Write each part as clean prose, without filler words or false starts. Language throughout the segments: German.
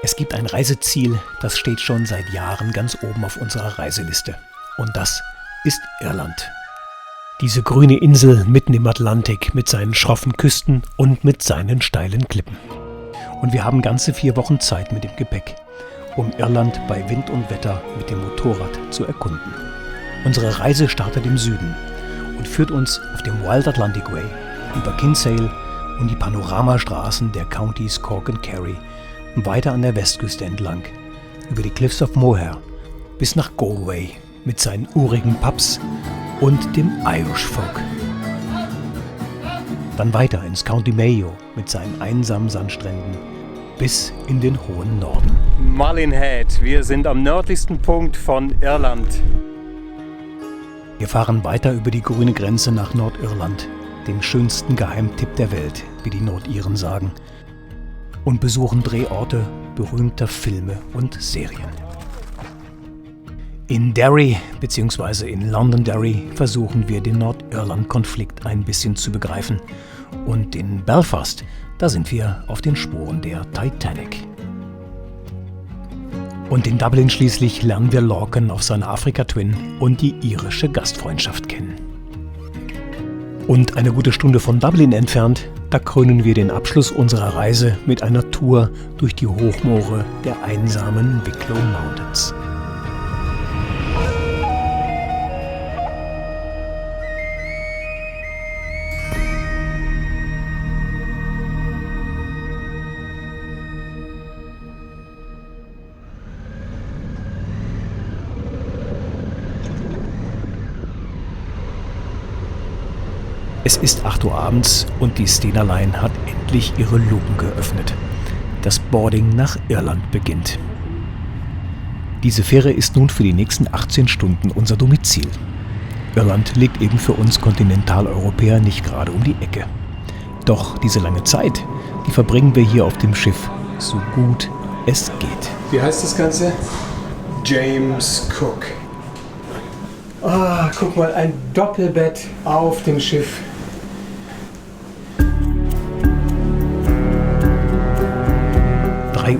Es gibt ein Reiseziel, das steht schon seit Jahren ganz oben auf unserer Reiseliste. Und das ist Irland. Diese grüne Insel mitten im Atlantik mit seinen schroffen Küsten und mit seinen steilen Klippen. Und wir haben ganze 4 Wochen Zeit mit dem Gepäck, um Irland bei Wind und Wetter mit dem Motorrad zu erkunden. Unsere Reise startet im Süden und führt uns auf dem Wild Atlantic Way über Kinsale und die Panoramastraßen der Countys Cork und Kerry weiter an der Westküste entlang, über die Cliffs of Moher bis nach Galway mit seinen urigen Pubs und dem Irish Folk. Dann weiter ins County Mayo mit seinen einsamen Sandstränden bis in den hohen Norden. Mullin Head, wir sind am nördlichsten Punkt von Irland. Wir fahren weiter über die grüne Grenze nach Nordirland, dem schönsten Geheimtipp der Welt, wie die Nordiren sagen, und besuchen Drehorte berühmter Filme und Serien. In Derry bzw. in Londonderry versuchen wir den Nordirland-Konflikt ein bisschen zu begreifen. Und in Belfast, da sind wir auf den Spuren der Titanic. Und in Dublin schließlich lernen wir Lorcan auf seiner Afrika-Twin und die irische Gastfreundschaft kennen. Und eine gute Stunde von Dublin entfernt, da krönen wir den Abschluss unserer Reise mit einer Tour durch die Hochmoore der einsamen Wicklow Mountains. Es ist 8 Uhr abends und die Stena Line hat endlich ihre Luken geöffnet. Das Boarding nach Irland beginnt. Diese Fähre ist nun für die nächsten 18 Stunden unser Domizil. Irland liegt eben für uns Kontinentaleuropäer nicht gerade um die Ecke. Doch diese lange Zeit, die verbringen wir hier auf dem Schiff, so gut es geht. Wie heißt das Ganze? James Cook. Ah, guck mal, ein Doppelbett auf dem Schiff.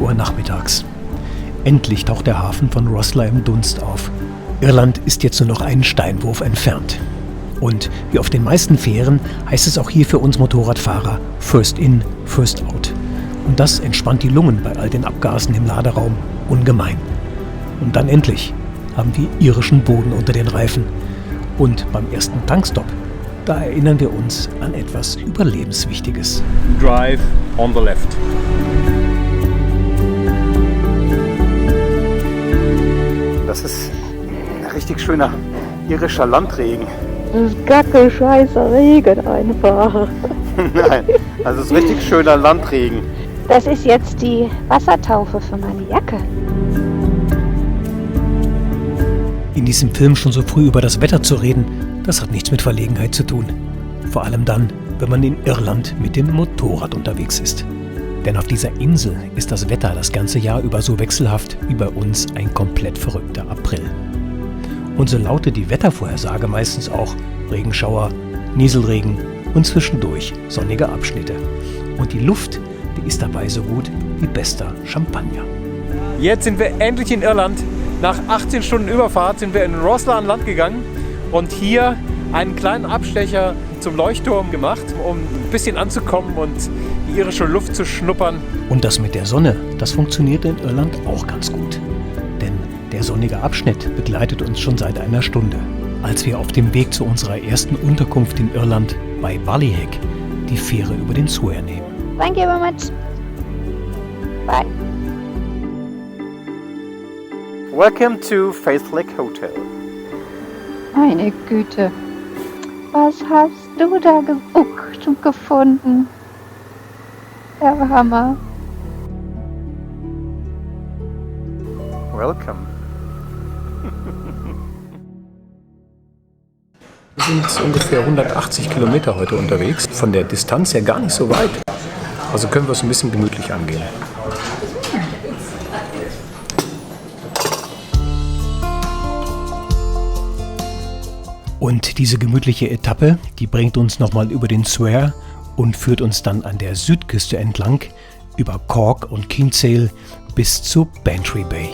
Uhr nachmittags. Endlich taucht der Hafen von Rosslare im Dunst auf. Irland ist jetzt nur noch einen Steinwurf entfernt. Und wie auf den meisten Fähren heißt es auch hier für uns Motorradfahrer First in, first out. Und das entspannt die Lungen bei all den Abgasen im Laderaum ungemein. Und dann endlich haben wir irischen Boden unter den Reifen. Und beim ersten Tankstopp, da erinnern wir uns an etwas Überlebenswichtiges. Drive on the left. Das ist ein richtig schöner irischer Landregen. Das ist gacke scheiße Regen einfach. Nein, also es ist richtig schöner Landregen. Das ist jetzt die Wassertaufe für meine Jacke. In diesem Film schon so früh über das Wetter zu reden, das hat nichts mit Verlegenheit zu tun. Vor allem dann, wenn man in Irland mit dem Motorrad unterwegs ist. Denn auf dieser Insel ist das Wetter das ganze Jahr über so wechselhaft wie bei uns ein komplett verrückter April. Und so lautet die Wettervorhersage meistens auch Regenschauer, Nieselregen und zwischendurch sonnige Abschnitte. Und die Luft, die ist dabei so gut wie bester Champagner. Jetzt sind wir endlich in Irland. Nach 18 Stunden Überfahrt sind wir in Rosslare an Land gegangen und hier einen kleinen Abstecher zum Leuchtturm gemacht, um ein bisschen anzukommen und die irische Luft zu schnuppern. Und das mit der Sonne, das funktioniert in Irland auch ganz gut. Denn der sonnige Abschnitt begleitet uns schon seit einer Stunde, als wir auf dem Weg zu unserer ersten Unterkunft in Irland bei Ballyheigue die Fähre über den Suir nehmen. Thank you very much. Bye. Welcome to Faith Lake Hotel. Meine Güte. Was hast du da gebucht und gefunden? Der Hammer. Welcome. Wir sind ungefähr 180 Kilometer heute unterwegs. Von der Distanz her gar nicht so weit. Also können wir es ein bisschen gemütlich angehen. Und diese gemütliche Etappe, die bringt uns nochmal über den Suir und führt uns dann an der Südküste entlang, über Cork und Kinsale bis zur Bantry Bay.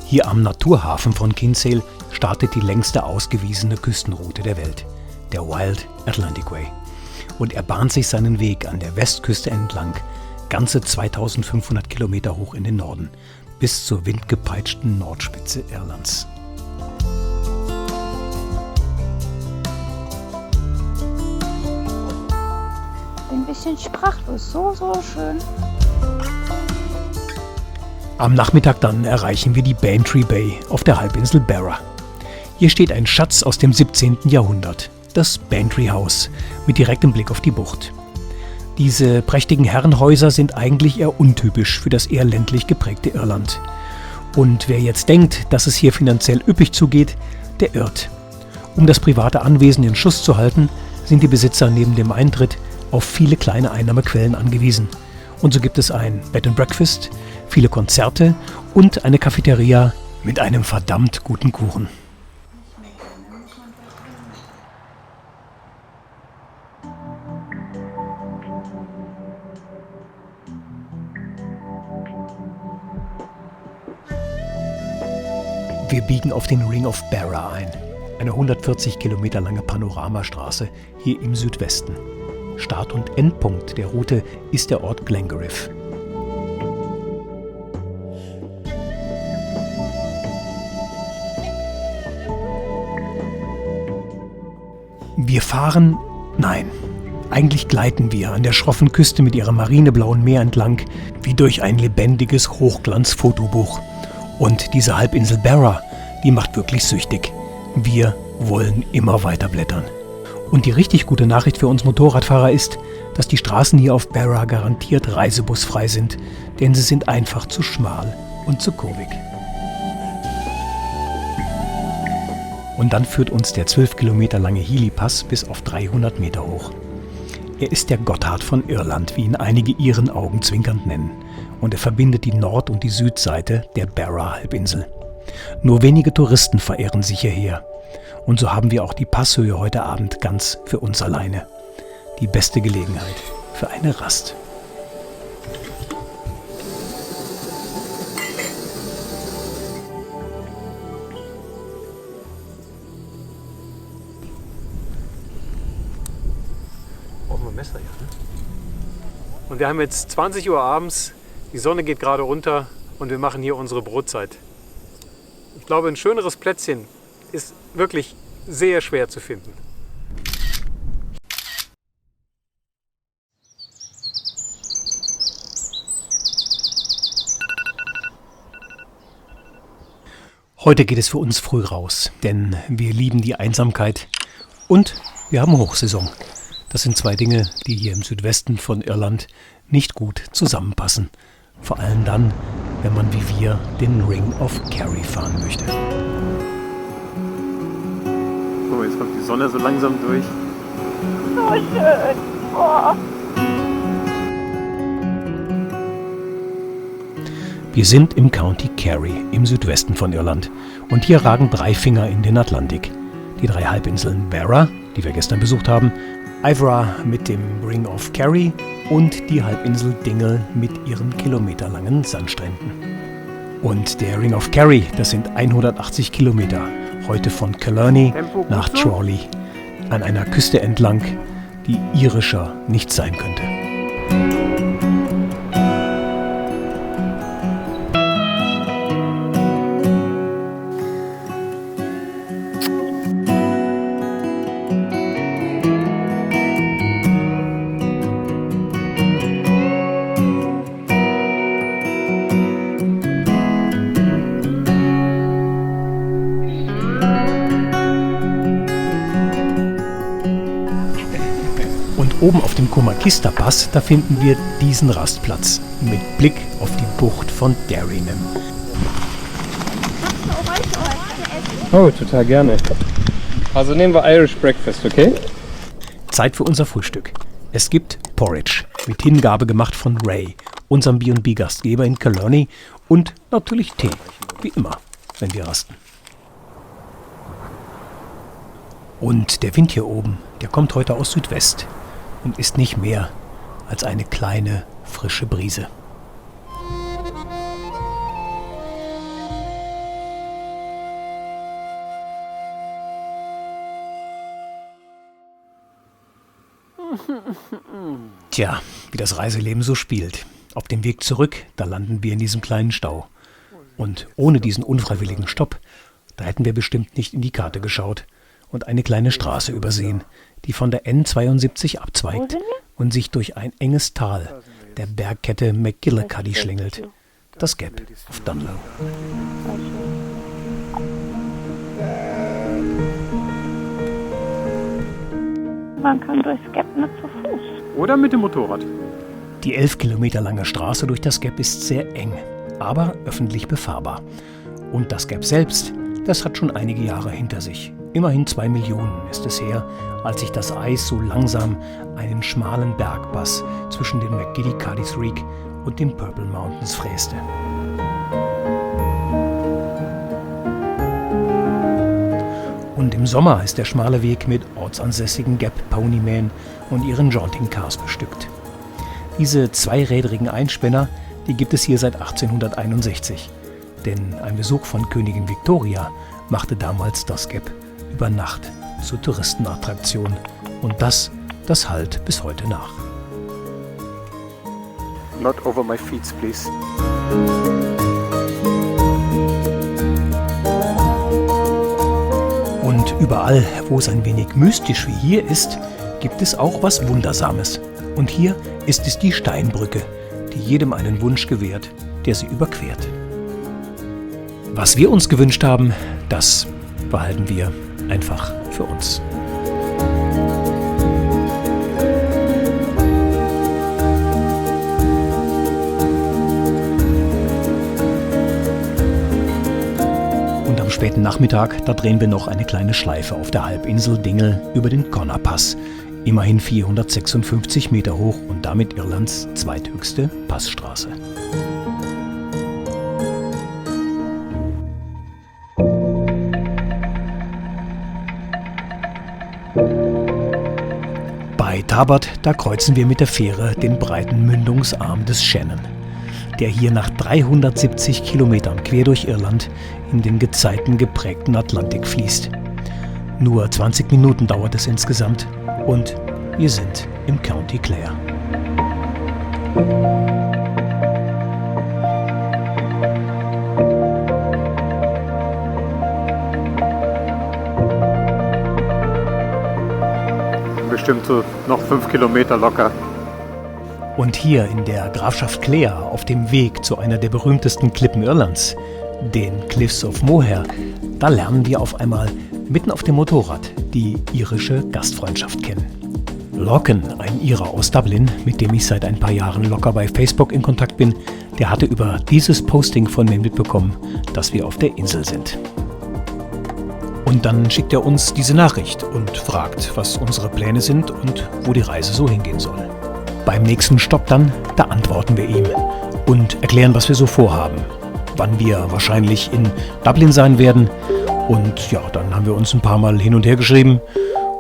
Hier am Naturhafen von Kinsale startet die längste ausgewiesene Küstenroute der Welt, der Wild Atlantic Way. Und er bahnt sich seinen Weg an der Westküste entlang, ganze 2500 Kilometer hoch in den Norden, bis zur windgepeitschten Nordspitze Irlands. Bin ein bisschen sprachlos, so schön. Am Nachmittag dann erreichen wir die Bantry Bay auf der Halbinsel Barra. Hier steht ein Schatz aus dem 17. Jahrhundert, das Bantry House, mit direktem Blick auf die Bucht. Diese prächtigen Herrenhäuser sind eigentlich eher untypisch für das eher ländlich geprägte Irland. Und wer jetzt denkt, dass es hier finanziell üppig zugeht, der irrt. Um das private Anwesen in Schuss zu halten, sind die Besitzer neben dem Eintritt auf viele kleine Einnahmequellen angewiesen. Und so gibt es ein Bed and Breakfast, viele Konzerte und eine Cafeteria mit einem verdammt guten Kuchen. Wir biegen auf den Ring of Barra ein, eine 140 Kilometer lange Panoramastraße hier im Südwesten. Start- und Endpunkt der Route ist der Ort Glengariff. Wir fahren? Nein. Eigentlich gleiten wir an der schroffen Küste mit ihrem marineblauen Meer entlang, wie durch ein lebendiges Hochglanz-Fotobuch. Und diese Halbinsel Barra, die macht wirklich süchtig. Wir wollen immer weiter blättern. Und die richtig gute Nachricht für uns Motorradfahrer ist, dass die Straßen hier auf Barra garantiert reisebusfrei sind, denn sie sind einfach zu schmal und zu kurvig. Und dann führt uns der 12 Kilometer lange Healy-Pass bis auf 300 Meter hoch. Er ist der Gotthard von Irland, wie ihn einige Iren augenzwinkernd nennen. Und er verbindet die Nord- und die Südseite der Barra-Halbinsel. Nur wenige Touristen verehren sich hierher. Und so haben wir auch die Passhöhe heute Abend ganz für uns alleine. Die beste Gelegenheit für eine Rast. Brauchen wir ein Messer, ja, ne? Und wir haben jetzt 20 Uhr abends, die Sonne geht gerade runter und wir machen hier unsere Brotzeit. Ich glaube, ein schöneres Plätzchen ist wirklich sehr schwer zu finden. Heute geht es für uns früh raus, denn wir lieben die Einsamkeit und wir haben Hochsaison. Das sind zwei Dinge, die hier im Südwesten von Irland nicht gut zusammenpassen. Vor allem dann, wenn man wie wir den Ring of Kerry fahren möchte. So, jetzt kommt die Sonne so langsam durch. So schön. Oh. Wir sind im County Kerry im Südwesten von Irland und hier ragen drei Finger in den Atlantik. Die drei Halbinseln Barra, die wir gestern besucht haben, Iveragh mit dem Ring of Kerry und die Halbinsel Dingle mit ihren kilometerlangen Sandstränden. Und der Ring of Kerry, das sind 180 Kilometer, heute von Killarney nach Tralee, an einer Küste entlang, die irischer nicht sein könnte. Oben auf dem Comakista-Pass, da finden wir diesen Rastplatz mit Blick auf die Bucht von Derrynham. Oh, total gerne. Also nehmen wir Irish Breakfast, okay? Zeit für unser Frühstück. Es gibt Porridge, mit Hingabe gemacht von Ray, unserem B&B-Gastgeber in Killarney, und natürlich Tee, wie immer. wenn wir rasten. Und der Wind hier oben, der kommt heute aus Südwest und ist nicht mehr als eine kleine, frische Brise. Tja, wie das Reiseleben so spielt. Auf dem Weg zurück, da landen wir in diesem kleinen Stau. Und ohne diesen unfreiwilligen Stopp, da hätten wir bestimmt nicht in die Karte geschaut und eine kleine Straße übersehen, die von der N72 abzweigt und sich durch ein enges Tal der Bergkette McGillicuddy schlängelt. Das Gap of Dunloe. Man kann durchs Gap nicht zu Fuß. Oder mit dem Motorrad. Die 11 Kilometer lange Straße durch das Gap ist sehr eng, aber öffentlich befahrbar. Und das Gap selbst, das hat schon einige Jahre hinter sich. Immerhin 2 Millionen ist es her, als sich das Eis so langsam einen schmalen Bergpass zwischen den McGillicuddy Creek und den Purple Mountains fräste. Und im Sommer ist der schmale Weg mit ortsansässigen Gap Ponymen und ihren Jaunting Cars bestückt. Diese zweirädrigen Einspänner, die gibt es hier seit 1861. Denn ein Besuch von Königin Victoria machte damals das Gap über Nacht zur Touristenattraktion. Und das hallt bis heute nach. Not over my feet, please. Und überall, wo es ein wenig mystisch wie hier ist, gibt es auch was Wundersames. Und hier ist es die Steinbrücke, die jedem einen Wunsch gewährt, der sie überquert. Was wir uns gewünscht haben, das behalten wir einfach für uns. Und am späten Nachmittag, da drehen wir noch eine kleine Schleife auf der Halbinsel Dingle über den Connor Pass. Immerhin 456 Meter hoch und damit Irlands zweithöchste Passstraße. Bei Tarbert, da kreuzen wir mit der Fähre den breiten Mündungsarm des Shannon, der hier nach 370 Kilometern quer durch Irland in den gezeitengeprägten Atlantik fließt. Nur 20 Minuten dauert es insgesamt und wir sind im County Clare. Bestimmt so noch 5 Kilometer locker. Und hier in der Grafschaft Clare, auf dem Weg zu einer der berühmtesten Klippen Irlands, den Cliffs of Moher, da lernen wir auf einmal mitten auf dem Motorrad die irische Gastfreundschaft kennen. Lorcan, ein Irer aus Dublin, mit dem ich seit ein paar Jahren locker bei Facebook in Kontakt bin, der hatte über dieses Posting von mir mitbekommen, dass wir auf der Insel sind. Und dann schickt er uns diese Nachricht und fragt, was unsere Pläne sind und wo die Reise so hingehen soll. Beim nächsten Stopp dann, da antworten wir ihm und erklären, was wir so vorhaben, wann wir wahrscheinlich in Dublin sein werden. Und ja, dann haben wir uns ein paar Mal hin und her geschrieben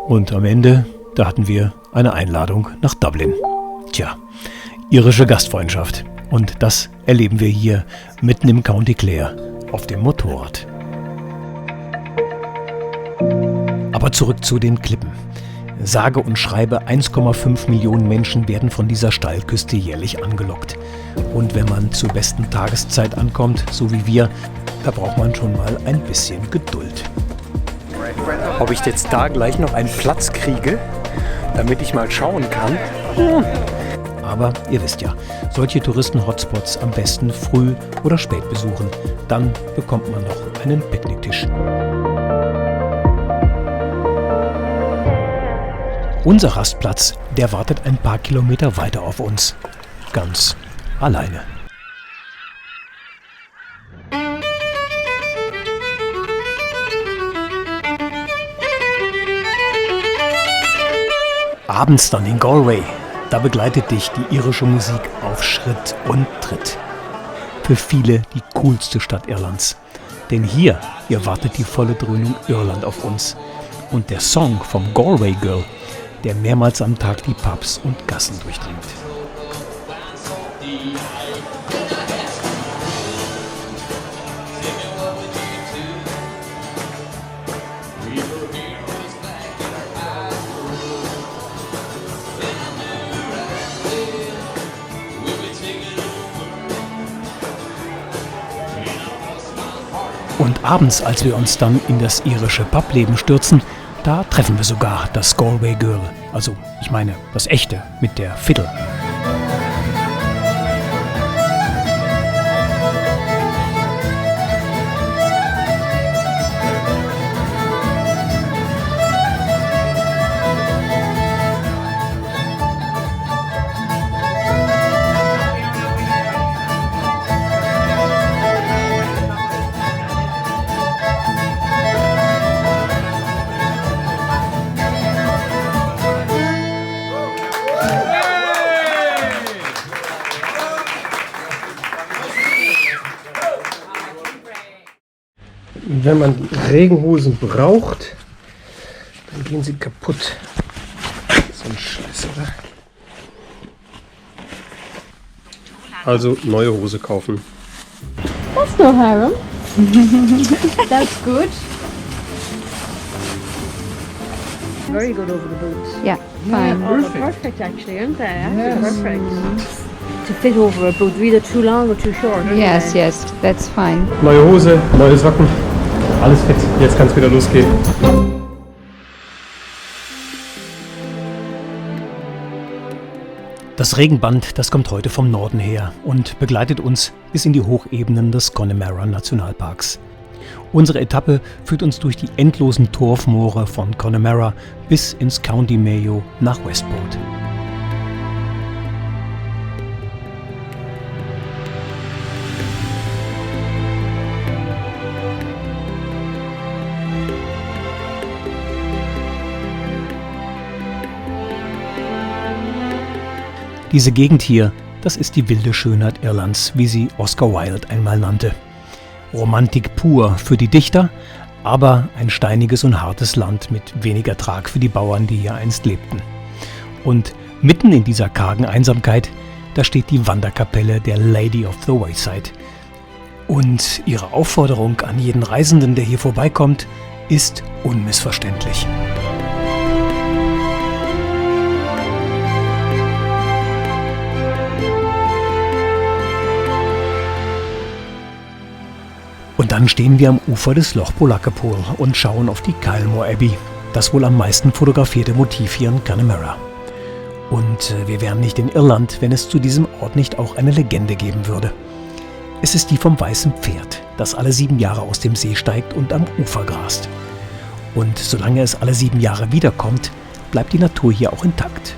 und am Ende, da hatten wir eine Einladung nach Dublin. Tja, irische Gastfreundschaft. Und das erleben wir hier mitten im County Clare auf dem Motorrad. Aber zurück zu den Klippen. Sage und schreibe 1,5 Millionen Menschen werden von dieser Steilküste jährlich angelockt. Und wenn man zur besten Tageszeit ankommt, so wie wir, da braucht man schon mal ein bisschen Geduld. Ob ich jetzt da gleich noch einen Platz kriege, damit ich mal schauen kann? Aber ihr wisst ja, solche Touristen-Hotspots am besten früh oder spät besuchen. Dann bekommt man noch einen Picknicktisch. Unser Rastplatz, der wartet ein paar Kilometer weiter auf uns. Ganz alleine. Abends dann in Galway, da begleitet dich die irische Musik auf Schritt und Tritt. Für viele die coolste Stadt Irlands. Denn hier wartet die volle Dröhnung Irland auf uns. Und der Song vom Galway Girl, der mehrmals am Tag die Pubs und Gassen durchdringt. Und abends, als wir uns dann in das irische Publeben stürzen, da treffen wir sogar das Galway Girl. Also, ich meine, das echte mit der Fiddle. Wenn man Regenhosen braucht, dann gehen sie kaputt. So ein Scheiß, oder? Also neue Hose kaufen. That's no harem. That's good. Very good over the boots. Yeah, fine. Oh, they're perfect actually, aren't they? Absolutely perfect. To fit over a boot, either too long or too short. Yes, yes, that's fine. Neue Hose, neue Socken. Alles fit. Jetzt kann es wieder losgehen. Das Regenband, das kommt heute vom Norden her und begleitet uns bis in die Hochebenen des Connemara Nationalparks. Unsere Etappe führt uns durch die endlosen Torfmoore von Connemara bis ins County Mayo nach Westport. Diese Gegend hier, das ist die wilde Schönheit Irlands, wie sie Oscar Wilde einmal nannte. Romantik pur für die Dichter, aber ein steiniges und hartes Land mit wenig Ertrag für die Bauern, die hier einst lebten. Und mitten in dieser kargen Einsamkeit, da steht die Wanderkapelle der Lady of the Wayside. Und ihre Aufforderung an jeden Reisenden, der hier vorbeikommt, ist unmissverständlich. Und dann stehen wir am Ufer des Loch Polacapole und schauen auf die Kylemore Abbey, das wohl am meisten fotografierte Motiv hier in Connemara. Und wir wären nicht in Irland, wenn es zu diesem Ort nicht auch eine Legende geben würde. Es ist die vom weißen Pferd, das alle 7 Jahre aus dem See steigt und am Ufer grast. Und solange es alle 7 Jahre wiederkommt, bleibt die Natur hier auch intakt.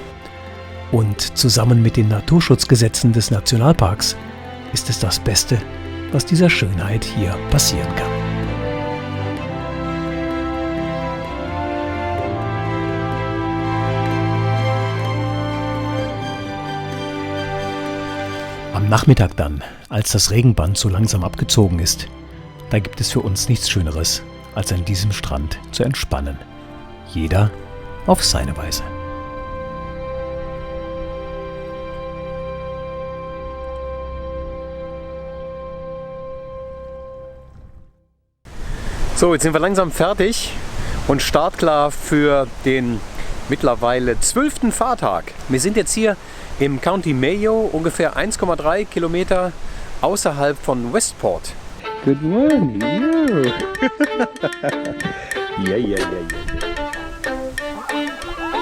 Und zusammen mit den Naturschutzgesetzen des Nationalparks ist es das Beste, was dieser Schönheit hier passieren kann. Am Nachmittag dann, als das Regenband so langsam abgezogen ist, da gibt es für uns nichts Schöneres, als an diesem Strand zu entspannen. Jeder auf seine Weise. So, jetzt sind wir langsam fertig und startklar für den mittlerweile 12. Fahrtag. Wir sind jetzt hier im County Mayo, ungefähr 1,3 Kilometer außerhalb von Westport. Good morning. Ja.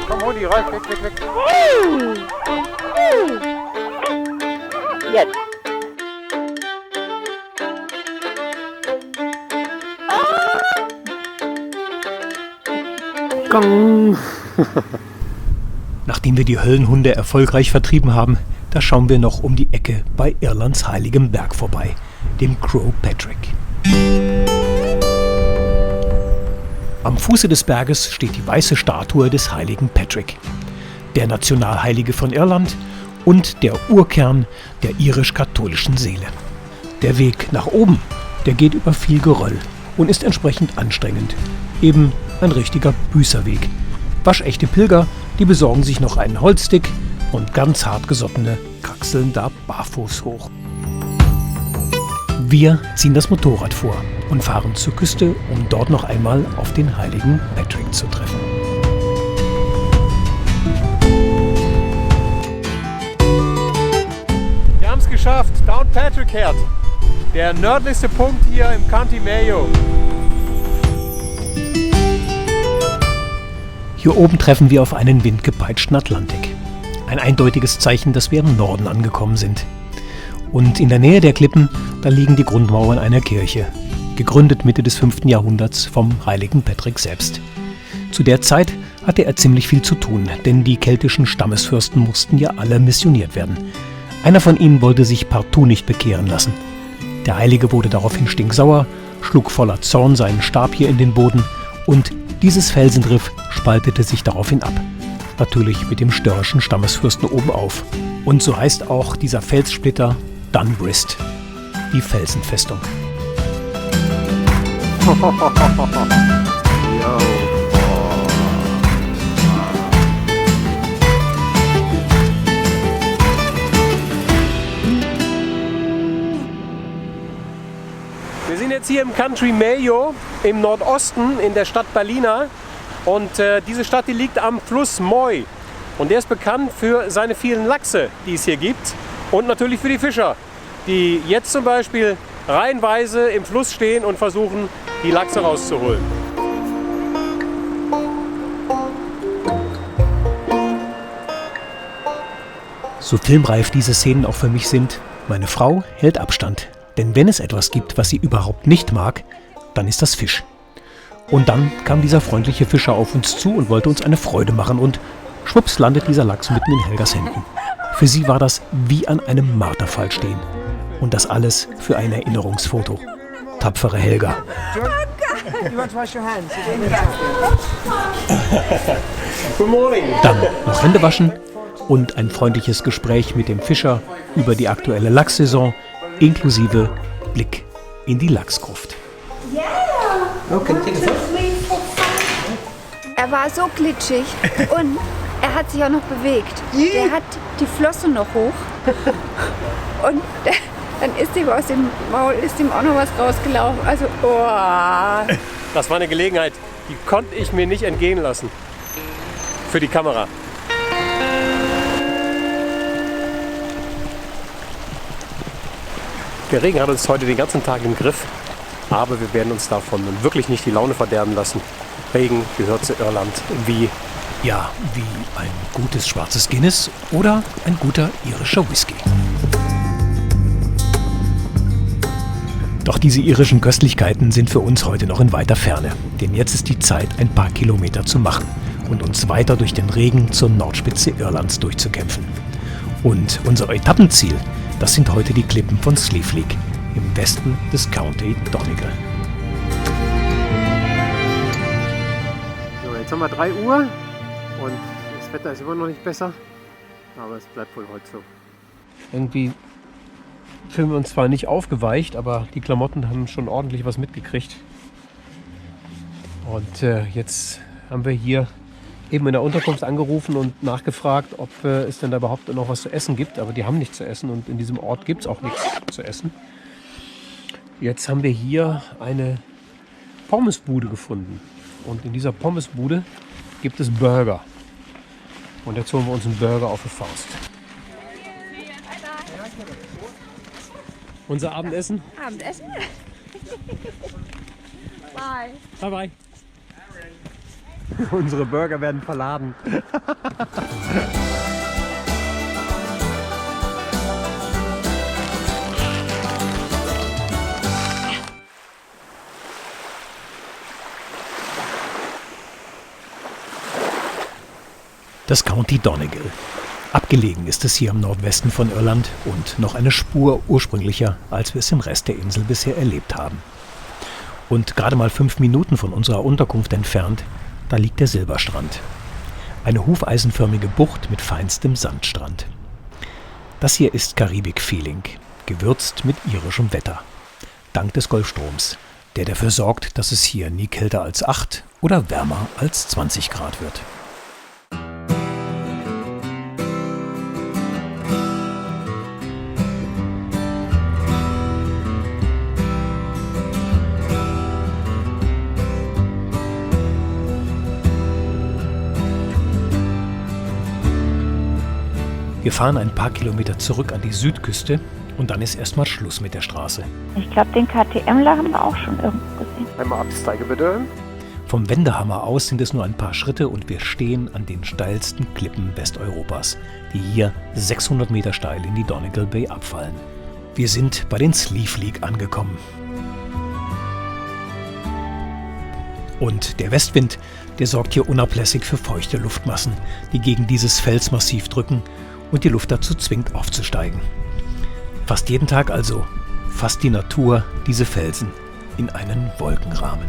Komm, hol die rein, weg. Jetzt. Nachdem wir die Höllenhunde erfolgreich vertrieben haben, da schauen wir noch um die Ecke bei Irlands heiligem Berg vorbei, dem Croagh Patrick. Am Fuße des Berges steht die weiße Statue des heiligen Patrick, der Nationalheilige von Irland und der Urkern der irisch-katholischen Seele. Der Weg nach oben, der geht über viel Geröll und ist entsprechend anstrengend. Eben ein richtiger Büßerweg. Waschechte Pilger, die besorgen sich noch einen Holzstick und ganz hartgesottene kraxeln da barfuß hoch. Wir ziehen das Motorrad vor und fahren zur Küste, um dort noch einmal auf den heiligen Patrick zu treffen. Wir haben es geschafft, Downpatrick Head, der nördlichste Punkt hier im County Mayo. Hier oben treffen wir auf einen windgepeitschten Atlantik. Ein eindeutiges Zeichen, dass wir im Norden angekommen sind. Und in der Nähe der Klippen, da liegen die Grundmauern einer Kirche, gegründet Mitte des 5. Jahrhunderts vom heiligen Patrick selbst. Zu der Zeit hatte er ziemlich viel zu tun, denn die keltischen Stammesfürsten mussten ja alle missioniert werden. Einer von ihnen wollte sich partout nicht bekehren lassen. Der Heilige wurde daraufhin stinksauer, schlug voller Zorn seinen Stab hier in den Boden und dieses Felsenriff spaltete sich daraufhin ab. Natürlich mit dem störrischen Stammesfürsten obenauf. Und so heißt auch dieser Felssplitter Dunbrist, die Felsenfestung. Wir sind jetzt hier im County Mayo im Nordosten in der Stadt Ballina und diese Stadt, die liegt am Fluss Moy und der ist bekannt für seine vielen Lachse, die es hier gibt und natürlich für die Fischer, die jetzt zum Beispiel reihenweise im Fluss stehen und versuchen, die Lachse rauszuholen. So filmreif diese Szenen auch für mich sind, meine Frau hält Abstand. Denn wenn es etwas gibt, was sie überhaupt nicht mag, dann ist das Fisch. Und dann kam dieser freundliche Fischer auf uns zu und wollte uns eine Freude machen und schwupps landet dieser Lachs mitten in Helgas Händen. Für sie war das wie an einem Marterpfahl stehen. Und das alles für ein Erinnerungsfoto. Tapfere Helga. Dann noch Hände waschen und ein freundliches Gespräch mit dem Fischer über die aktuelle Lachssaison, inklusive Blick in die Lachsgruft. Er war so glitschig und er hat sich auch noch bewegt. Der hat die Flossen noch hoch und dann ist ihm aus dem Maul auch noch was rausgelaufen. Also, oh. Das war eine Gelegenheit, die konnte ich mir nicht entgehen lassen. Für die Kamera. Der Regen hat uns heute den ganzen Tag im Griff, aber wir werden uns davon wirklich nicht die Laune verderben lassen. Regen gehört zu Irland wie ein gutes schwarzes Guinness oder ein guter irischer Whisky. Doch diese irischen Köstlichkeiten sind für uns heute noch in weiter Ferne, denn jetzt ist die Zeit, ein paar Kilometer zu machen und uns weiter durch den Regen zur Nordspitze Irlands durchzukämpfen. Und unser Etappenziel, das sind heute die Klippen von Slieve im Westen des County Donegal. So, jetzt haben wir 3 Uhr und das Wetter ist immer noch nicht besser, aber es bleibt wohl heute so. irgendwie fühlen wir uns zwar nicht aufgeweicht, aber die Klamotten haben schon ordentlich was mitgekriegt. Und jetzt haben wir hier eben in der Unterkunft angerufen und nachgefragt, ob es denn da überhaupt noch was zu essen gibt. Aber die haben nichts zu essen und in diesem Ort gibt es auch nichts zu essen. Jetzt haben wir hier eine Pommesbude gefunden. Und in dieser Pommesbude gibt es Burger. Und jetzt holen wir uns einen Burger auf die Faust. Unser Abendessen? Abendessen? Bye. Bye bye. Unsere Burger werden verladen. Das County Donegal. Abgelegen ist es hier im Nordwesten von Irland und noch eine Spur ursprünglicher, als wir es im Rest der Insel bisher erlebt haben. Und gerade mal 5 Minuten von unserer Unterkunft entfernt, da liegt der Silberstrand. Eine hufeisenförmige Bucht mit feinstem Sandstrand. Das hier ist Karibik-Feeling, gewürzt mit irischem Wetter. dank des Golfstroms, der dafür sorgt, dass es hier nie kälter als 8 oder wärmer als 20 Grad wird. Wir fahren ein paar Kilometer zurück an die Südküste und dann ist erstmal Schluss mit der Straße. Ich glaube, den KTMler haben wir auch schon irgendwo gesehen. Einmal absteigen bitte. Vom Wendehammer aus sind es nur ein paar Schritte und wir stehen an den steilsten Klippen Westeuropas, die hier 600 Meter steil in die Donegal Bay abfallen. Wir sind bei den Slieve League angekommen. Und der Westwind, der sorgt hier unablässig für feuchte Luftmassen, die gegen dieses Felsmassiv drücken und die Luft dazu zwingt, aufzusteigen. Fast jeden Tag also fasst die Natur diese Felsen in einen Wolkenrahmen.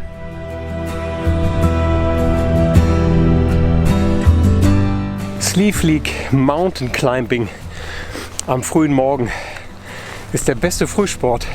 Slieve League Mountain Climbing am frühen Morgen ist der beste Frühsport.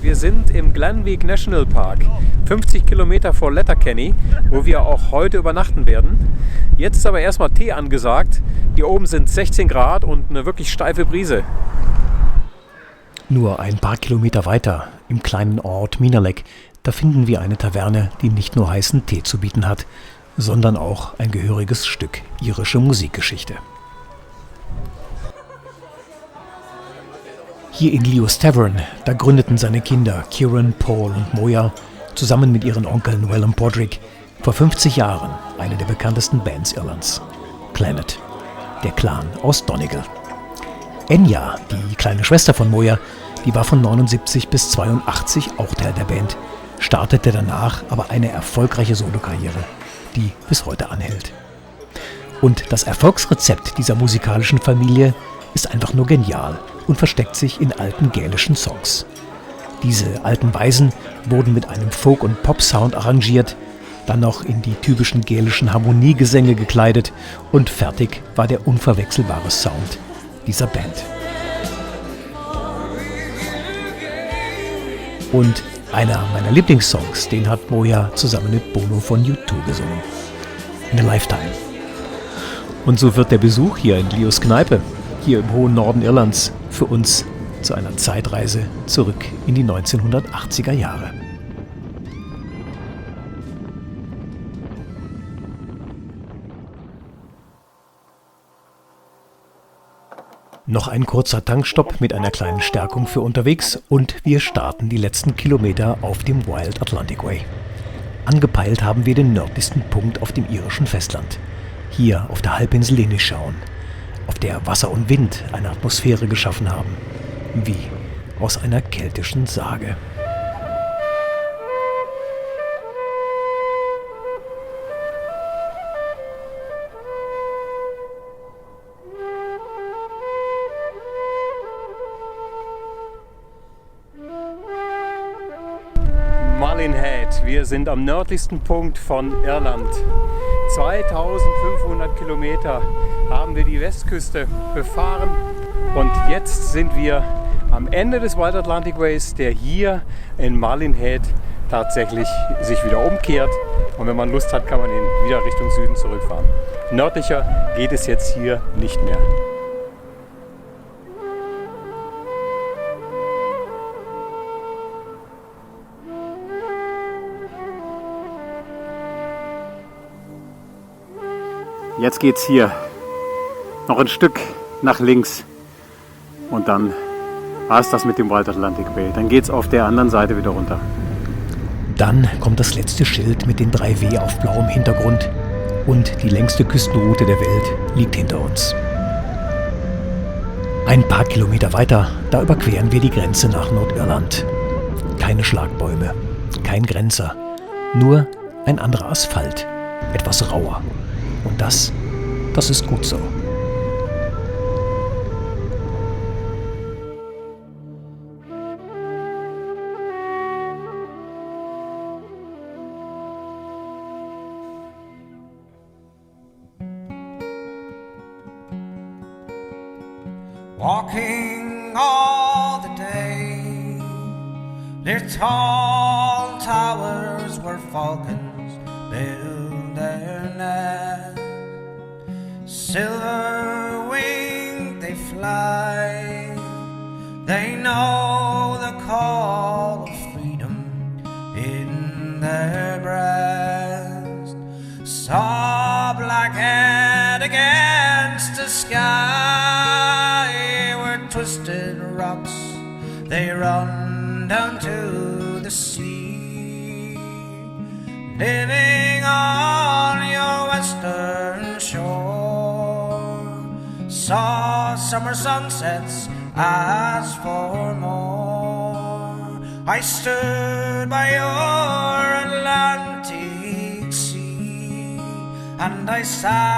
Wir sind im Glenveagh National Park, 50 Kilometer vor Letterkenny, wo wir auch heute übernachten werden. Jetzt ist aber erstmal Tee angesagt. Hier oben sind 16 Grad und eine wirklich steife Brise. Nur ein paar Kilometer weiter, im kleinen Ort Minalek, da finden wir eine Taverne, die nicht nur heißen Tee zu bieten hat, sondern auch ein gehöriges Stück irische Musikgeschichte. Hier in Leo's Tavern, da gründeten seine Kinder Kieran, Paul und Moya zusammen mit ihren Onkeln Will und Podrick vor 50 Jahren eine der bekanntesten Bands Irlands, Clannad, der Clan aus Donegal. Enya, die kleine Schwester von Moya, die war von 79 bis 82 auch Teil der Band, startete danach aber eine erfolgreiche Solokarriere, die bis heute anhält. Und das Erfolgsrezept dieser musikalischen Familie ist einfach nur genial und versteckt sich in alten gälischen Songs. Diese alten Weisen wurden mit einem Folk- und Pop-Sound arrangiert, dann noch in die typischen gälischen Harmoniegesänge gekleidet und fertig war der unverwechselbare Sound dieser Band. Und einer meiner Lieblingssongs, den hat Moya zusammen mit Bono von U2 gesungen. In a Lifetime. Und so wird der Besuch hier in Leos Kneipe, hier im hohen Norden Irlands, für uns zu einer Zeitreise zurück in die 1980er Jahre. Noch ein kurzer Tankstopp mit einer kleinen Stärkung für unterwegs und wir starten die letzten Kilometer auf dem Wild Atlantic Way. Angepeilt haben wir den nördlichsten Punkt auf dem irischen Festland, hier auf der Halbinsel Inishawen, auf der Wasser und Wind eine Atmosphäre geschaffen haben, wie aus einer keltischen Sage. Malin Head, wir sind am nördlichsten Punkt von Irland. 2500 Kilometer haben wir die Westküste befahren und jetzt sind wir am Ende des Wild Atlantic Ways, der hier in Malin Head tatsächlich sich wieder umkehrt und wenn man Lust hat, kann man ihn wieder Richtung Süden zurückfahren. Nördlicher geht es jetzt hier nicht mehr. Jetzt geht's hier noch ein Stück nach links und dann war es das mit dem Wild Atlantic Bay. Dann geht's auf der anderen Seite wieder runter. Dann kommt das letzte Schild mit den 3 W auf blauem Hintergrund und die längste Küstenroute der Welt liegt hinter uns. Ein paar Kilometer weiter, da überqueren wir die Grenze nach Nordirland. Keine Schlagbäume, kein Grenzer, nur ein anderer Asphalt, etwas rauer. Und das ist gut so. Walking all the day, near tall towers where falcons build their nest. Silver winged they fly, they know the call of freedom in their breast. Saw black head against the sky, where twisted rocks they run down to the sea. Living on your western shore, saw summer sunsets, asked for more. I stood by your Atlantic sea, and I sat